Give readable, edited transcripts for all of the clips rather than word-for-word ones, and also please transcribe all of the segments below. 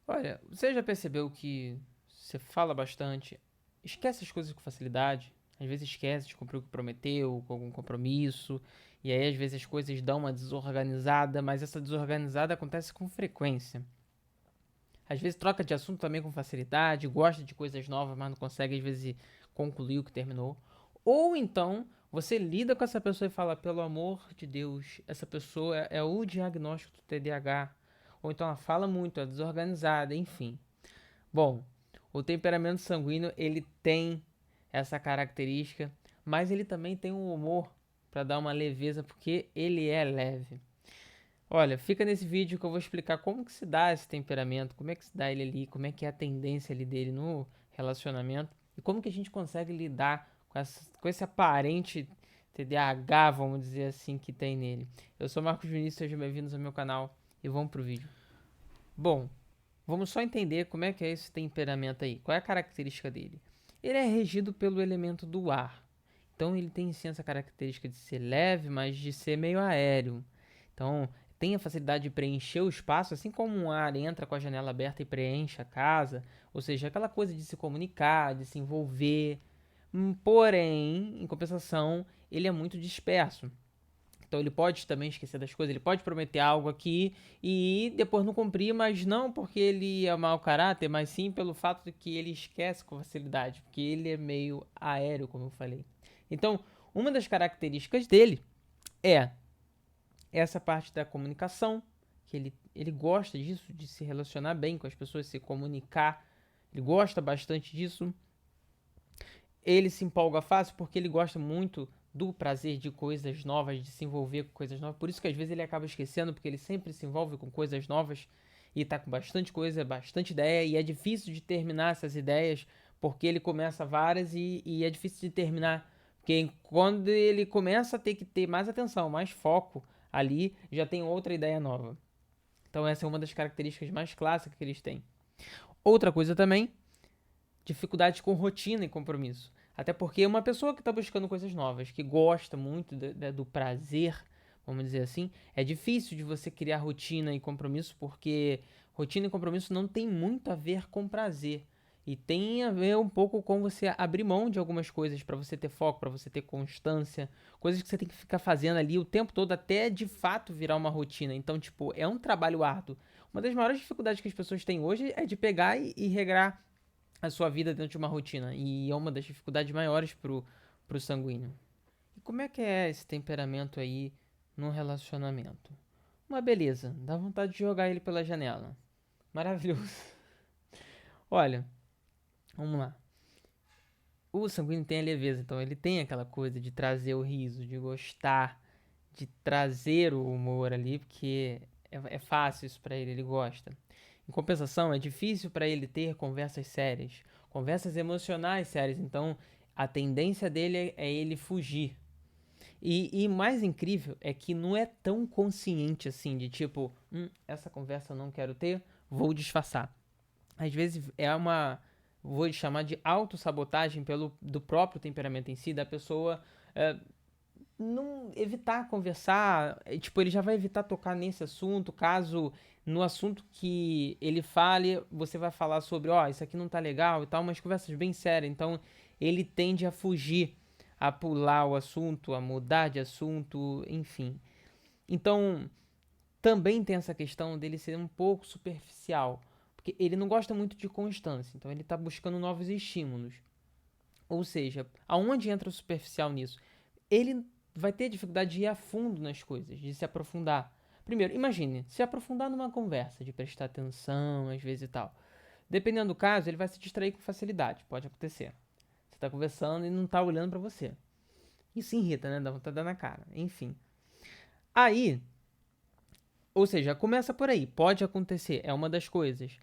Olha, você já percebeu que você fala bastante, esquece as coisas com facilidade? Às vezes esquece de cumprir o que prometeu, com algum compromisso, e aí às vezes as coisas dão uma desorganizada, mas essa desorganizada acontece com frequência. Às vezes troca de assunto também com facilidade, gosta de coisas novas, mas não consegue às vezes concluir o que terminou. Ou então você lida com essa pessoa e fala, pelo amor de Deus, essa pessoa é o diagnóstico do TDAH. Ou então ela fala muito, é desorganizada, enfim. Bom, o temperamento sanguíneo ele tem essa característica, mas ele também tem um humor para dar uma leveza, porque ele é leve. Olha, fica nesse vídeo que eu vou explicar como que se dá esse temperamento, como é que se dá ele ali, como é que é a tendência ali dele no relacionamento e como que a gente consegue lidar com esse aparente TDAH, vamos dizer assim, que tem nele. Eu sou Marcos Vinícius, sejam bem-vindos ao meu canal e vamos pro vídeo. Bom, vamos só entender como é que é esse temperamento aí, qual é a característica dele. Ele é regido pelo elemento do ar, então ele tem sim essa característica de ser leve, mas de ser meio aéreo. Então tem a facilidade de preencher o espaço, assim como um ar entra com a janela aberta e preenche a casa, ou seja, aquela coisa de se comunicar, de se envolver. Porém, em compensação, ele é muito disperso. Então ele pode também esquecer das coisas, ele pode prometer algo aqui e depois não cumprir, mas não porque ele é mau caráter, mas sim pelo fato de que ele esquece com facilidade, porque ele é meio aéreo, como eu falei. Então, uma das características dele é essa parte da comunicação, que ele gosta disso, de se relacionar bem com as pessoas, se comunicar, ele gosta bastante disso. Ele se empolga fácil porque ele gosta muito do prazer de coisas novas, de se envolver com coisas novas. Por isso que às vezes ele acaba esquecendo, porque ele sempre se envolve com coisas novas e tá com bastante coisa, bastante ideia, e é difícil de terminar essas ideias, porque ele começa várias e é difícil de terminar. Porque quando ele começa a ter que ter mais atenção, mais foco ali, já tem outra ideia nova. Então essa é uma das características mais clássicas que eles têm. Outra coisa também, dificuldade com rotina e compromisso. Até porque uma pessoa que está buscando coisas novas, que gosta muito do prazer, vamos dizer assim, é difícil de você criar rotina e compromisso, porque rotina e compromisso não tem muito a ver com prazer. E tem a ver um pouco com você abrir mão de algumas coisas para você ter foco, para você ter constância, coisas que você tem que ficar fazendo ali o tempo todo até de fato virar uma rotina. Então, tipo, é um trabalho árduo. Uma das maiores dificuldades que as pessoas têm hoje é de pegar e regrar a sua vida dentro de uma rotina. E é uma das dificuldades maiores pro sanguíneo. E como é que é esse temperamento aí num relacionamento? Uma beleza, dá vontade de jogar ele pela janela. Maravilhoso. Olha, vamos lá. O sanguíneo tem a leveza, então ele tem aquela coisa de trazer o riso, de gostar, de trazer o humor ali, porque é fácil isso pra ele, ele gosta. Em compensação, é difícil para ele ter conversas sérias, conversas emocionais sérias. Então, a tendência dele é ele fugir. E mais incrível é que não é tão consciente assim, de tipo, essa conversa eu não quero ter, vou disfarçar. Às vezes é uma, vou chamar de autossabotagem pelo do próprio temperamento em si, da pessoa não evitar conversar, tipo, ele já vai evitar tocar nesse assunto, caso no assunto que ele fale, você vai falar sobre, ó, isso aqui não tá legal e tal, umas conversas bem sérias, então ele tende a fugir, a pular o assunto, a mudar de assunto, enfim. Então, também tem essa questão dele ser um pouco superficial, porque ele não gosta muito de constância, então ele tá buscando novos estímulos. Ou seja, aonde entra o superficial nisso? Ele vai ter dificuldade de ir a fundo nas coisas, de se aprofundar. Primeiro, imagine, se aprofundar numa conversa, de prestar atenção, às vezes e tal. Dependendo do caso, ele vai se distrair com facilidade, pode acontecer. Você tá conversando e não tá olhando para você. Isso irrita, né? Dá vontade de dar na cara. Enfim. Aí, ou seja, começa por aí. Pode acontecer, é uma das coisas.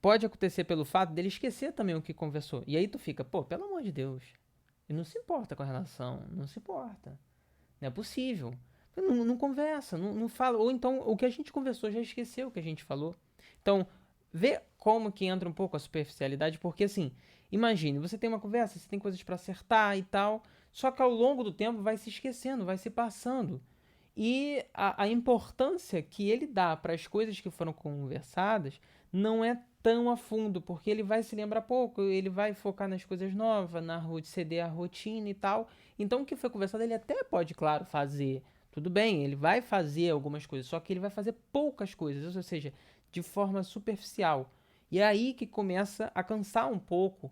Pode acontecer pelo fato dele esquecer também o que conversou. E aí tu fica, pô, pelo amor de Deus. Ele não se importa com a relação, não se importa. Não é possível. Não, não conversa, não fala. Ou então, o que a gente conversou já esqueceu o que a gente falou. Então, vê como que entra um pouco a superficialidade, porque assim, imagine, você tem uma conversa, você tem coisas para acertar e tal, só que ao longo do tempo vai se esquecendo, vai se passando. E a importância que ele dá para as coisas que foram conversadas não é tão a fundo, porque ele vai se lembrar pouco, ele vai focar nas coisas novas, ceder a rotina e tal. Então, o que foi conversado, ele até pode, claro, fazer. Tudo bem, ele vai fazer algumas coisas, só que ele vai fazer poucas coisas, ou seja, de forma superficial. E é aí que começa a cansar um pouco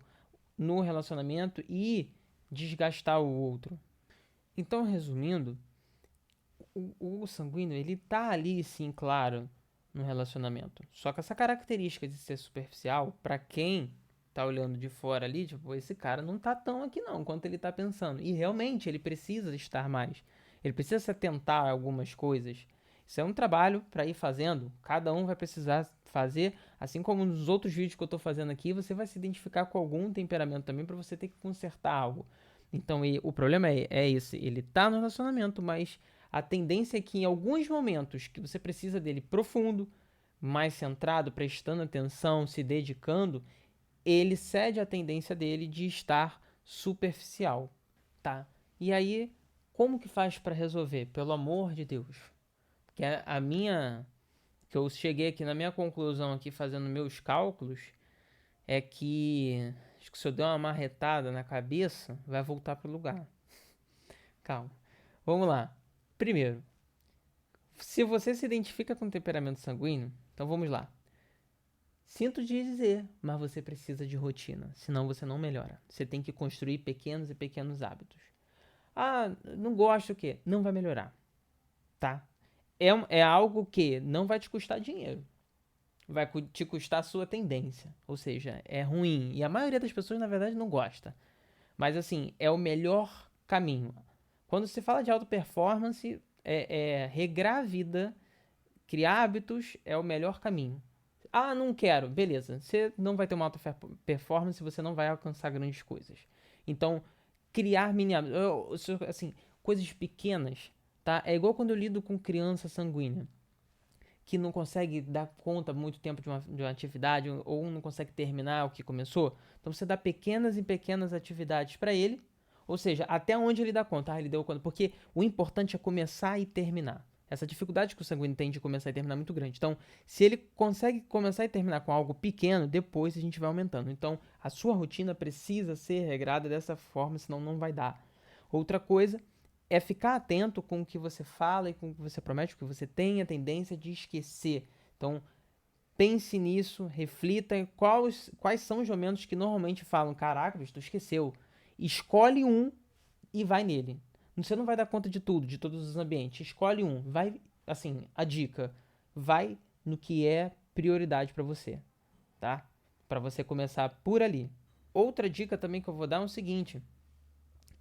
no relacionamento e desgastar o outro. Então, resumindo, o sanguíneo, ele tá ali, sim, claro, no relacionamento. Só que essa característica de ser superficial, pra quem tá olhando de fora ali, tipo, esse cara não tá tão aqui não, quanto ele tá pensando. E realmente, ele precisa estar mais. Ele precisa se atentar a algumas coisas. Isso é um trabalho para ir fazendo. Cada um vai precisar fazer, assim como nos outros vídeos que eu tô fazendo aqui, você vai se identificar com algum temperamento também para você ter que consertar algo. Então, o problema é esse. Ele tá no relacionamento, mas a tendência é que em alguns momentos que você precisa dele profundo, mais centrado, prestando atenção, se dedicando, ele cede à tendência dele de estar superficial, tá? E aí, como que faz para resolver? Pelo amor de Deus. Que é a minha que eu cheguei aqui na minha conclusão aqui fazendo meus cálculos é que acho que se eu der uma marretada na cabeça, vai voltar pro lugar. Calma. Vamos lá. Primeiro, se você se identifica com temperamento sanguíneo, então vamos lá. Sinto te dizer, mas você precisa de rotina, senão você não melhora. Você tem que construir pequenos e pequenos hábitos. Ah, não gosto o quê? Não vai melhorar, tá? É algo que não vai te custar dinheiro. Vai te custar a sua tendência. Ou seja, é ruim. E a maioria das pessoas, na verdade, não gosta. Mas, assim, é o melhor caminho. Quando se fala de alta performance, regrar a vida, criar hábitos é o melhor caminho. Ah, não quero. Beleza. Você não vai ter uma alta performance, você não vai alcançar grandes coisas. Então, criar mini hábitos. Assim, coisas pequenas, tá? É igual quando eu lido com criança sanguínea que não consegue dar conta muito tempo de uma atividade ou não consegue terminar o que começou. Então você dá pequenas e pequenas atividades para ele, ou seja, até onde ele dá conta. Ah, ele deu conta. Porque o importante é começar e terminar. Essa dificuldade que o sanguíneo tem de começar e terminar é muito grande. Então, se ele consegue começar e terminar com algo pequeno, depois a gente vai aumentando. Então, a sua rotina precisa ser regrada dessa forma, senão não vai dar. Outra coisa é ficar atento com o que você fala e com o que você promete, porque você tem a tendência de esquecer. Então, pense nisso, reflita em quais são os momentos que normalmente falam: caraca, bicho, tu esqueceu. Escolhe um e vai nele. Você não vai dar conta de tudo, de todos os ambientes. Escolhe um. Vai, assim, a dica. Vai no que é prioridade para você, tá? Para você começar por ali. Outra dica também que eu vou dar é o seguinte: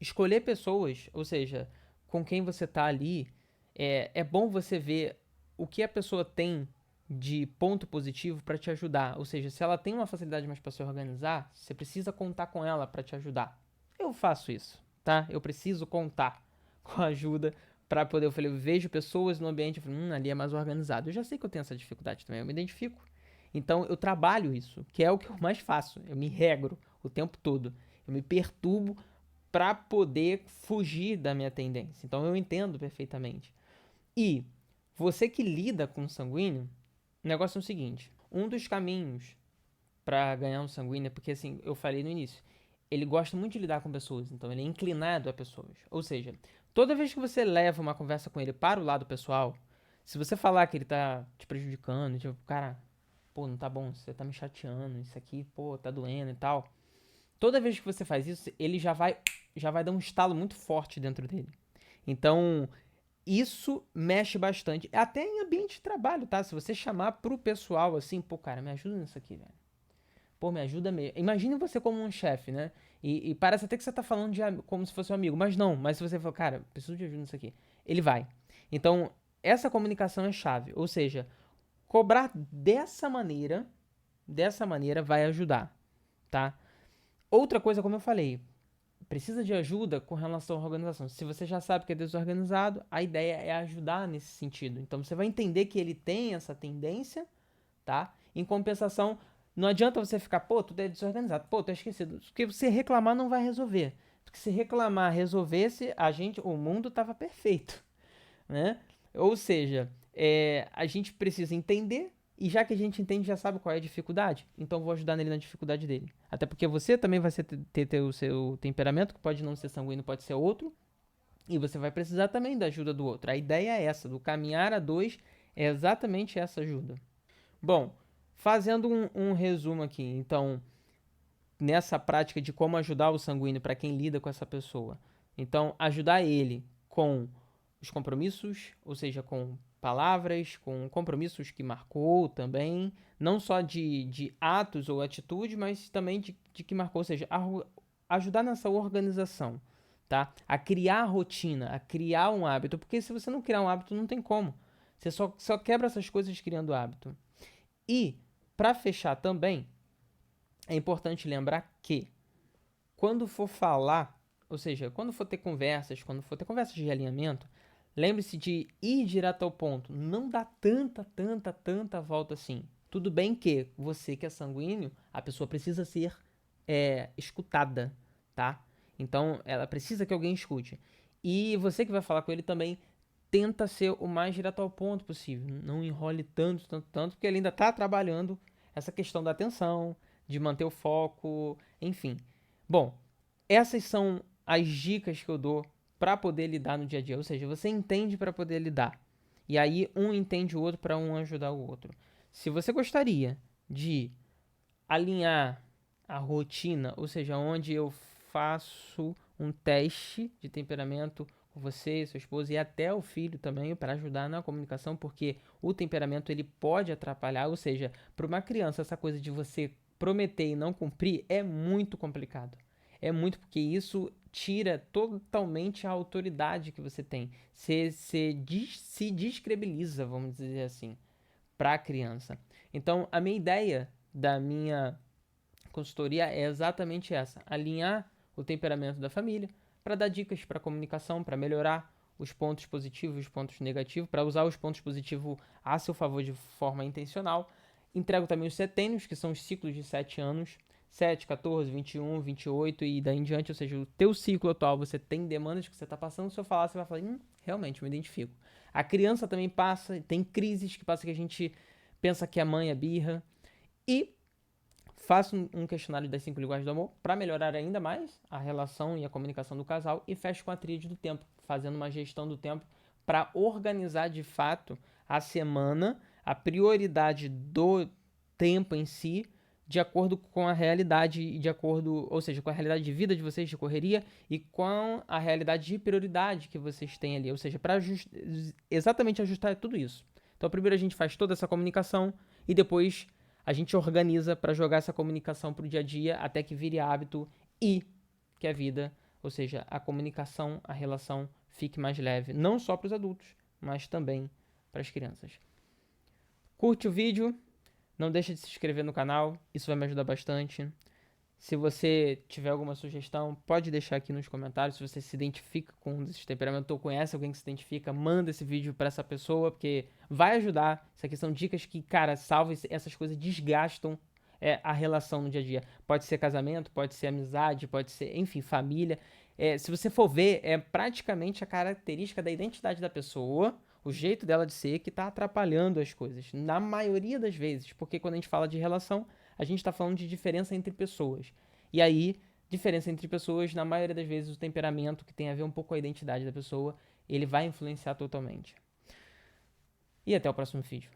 escolher pessoas, ou seja, com quem você tá ali, é bom você ver o que a pessoa tem de ponto positivo para te ajudar. Ou seja, se ela tem uma facilidade mais para se organizar, você precisa contar com ela para te ajudar. Eu faço isso, tá? Eu preciso contar com a ajuda para poder. Eu vejo pessoas no ambiente, eu falo, ali é mais organizado. Eu já sei que eu tenho essa dificuldade também, eu me identifico. Então eu trabalho isso, que é o que eu mais faço. Eu me regro o tempo todo. Eu me perturbo para poder fugir da minha tendência. Então eu entendo perfeitamente. E você que lida com sanguíneo, o negócio é o seguinte: um dos caminhos para ganhar um sanguíneo é porque, assim, eu falei no início, ele gosta muito de lidar com pessoas, então ele é inclinado a pessoas. Ou seja, toda vez que você leva uma conversa com ele para o lado pessoal, se você falar que ele tá te prejudicando, tipo, cara, pô, não tá bom, você tá me chateando, isso aqui, pô, tá doendo e tal. Toda vez que você faz isso, ele já vai dar um estalo muito forte dentro dele. Então, isso mexe bastante. Até em ambiente de trabalho, tá? Se você chamar pro pessoal assim, pô, cara, me ajuda nisso aqui, velho. Pô, me ajuda mesmo. Imagine você como um chefe, né? E parece até que você tá falando como se fosse um amigo. Mas não, mas se você for, cara, preciso de ajuda nisso aqui. Ele vai. Então, essa comunicação é chave. Ou seja, cobrar dessa maneira vai ajudar, tá? Outra coisa, como eu falei, precisa de ajuda com relação à organização. Se você já sabe que é desorganizado, a ideia é ajudar nesse sentido. Então você vai entender que ele tem essa tendência, tá? Em compensação, não adianta você ficar, pô, tudo é desorganizado, pô, tô esquecido. Porque você reclamar não vai resolver. Porque se reclamar resolvesse, o mundo tava perfeito, né? Ou seja, a gente precisa entender E já que a gente entende, já sabe qual é a dificuldade, então vou ajudar nele na dificuldade dele. Até porque você também vai ter o seu temperamento, que pode não ser sanguíneo, pode ser outro, e você vai precisar também da ajuda do outro. A ideia é essa, do caminhar a dois, é exatamente essa ajuda. Bom, fazendo um resumo aqui, então, nessa prática de como ajudar o sanguíneo para quem lida com essa pessoa. Então, ajudar ele com os compromissos, ou seja, com palavras, com compromissos que marcou também, não só de atos ou atitude, mas também de que marcou, ou seja, ajudar nessa organização, tá? A criar rotina, a criar um hábito, porque se você não criar um hábito, não tem como. Você só quebra essas coisas criando hábito. E, para fechar também, é importante lembrar que quando for falar, ou seja, quando for ter conversas de alinhamento, lembre-se de ir direto ao ponto. Não dá tanta volta assim. Tudo bem que você que é sanguíneo, a pessoa precisa ser escutada, tá? Então, ela precisa que alguém escute. E você que vai falar com ele também, tenta ser o mais direto ao ponto possível. Não enrole tanto, porque ele ainda está trabalhando essa questão da atenção, de manter o foco, enfim. Bom, essas são as dicas que eu dou para poder lidar no dia a dia. Ou seja, você entende para poder lidar. E aí um entende o outro para um ajudar o outro. Se você gostaria de alinhar a rotina, ou seja, onde eu faço um teste de temperamento com você, sua esposa e até o filho também para ajudar na comunicação, porque o temperamento ele pode atrapalhar, ou seja, para uma criança essa coisa de você prometer e não cumprir é muito complicado. É muito porque isso tira totalmente a autoridade que você tem. Se descredibiliza, vamos dizer assim, para a criança. Então, a minha ideia da minha consultoria é exatamente essa: alinhar o temperamento da família para dar dicas para comunicação, para melhorar os pontos positivos e os pontos negativos, para usar os pontos positivos a seu favor de forma intencional. Entrego também os setênios, que são os ciclos de 7 anos, 7, 14, 21, 28 e daí em diante, ou seja, o teu ciclo atual, você tem demandas que você está passando, se eu falar, você vai falar, realmente, me identifico. A criança também passa, tem crises que passa que a gente pensa que a mãe é birra, e faço um questionário das 5 linguagens do amor para melhorar ainda mais a relação e a comunicação do casal e fecho com a tríade do tempo, fazendo uma gestão do tempo para organizar de fato a semana, a prioridade do tempo em si, de acordo com a realidade e de acordo, ou seja, com a realidade de vida de vocês de correria e com a realidade de prioridade que vocês têm ali, ou seja, para exatamente ajustar tudo isso. Então, primeiro a gente faz toda essa comunicação e depois a gente organiza para jogar essa comunicação para o dia a dia até que vire hábito e que a vida, ou seja, a comunicação, a relação fique mais leve, não só para os adultos, mas também para as crianças. Curte o vídeo, não deixe de se inscrever no canal, isso vai me ajudar bastante. Se você tiver alguma sugestão, pode deixar aqui nos comentários. Se você se identifica com um desses temperamentos ou conhece alguém que se identifica, manda esse vídeo para essa pessoa, porque vai ajudar. Isso aqui são dicas que, cara, salvam essas coisas, desgastam a relação no dia a dia. Pode ser casamento, pode ser amizade, pode ser, enfim, família. Se você for ver, é praticamente a característica da identidade da pessoa, o jeito dela de ser, que está atrapalhando as coisas. Na maioria das vezes, porque quando a gente fala de relação, a gente está falando de diferença entre pessoas. E aí, diferença entre pessoas, na maioria das vezes, o temperamento, que tem a ver um pouco com a identidade da pessoa, ele vai influenciar totalmente. E até o próximo vídeo.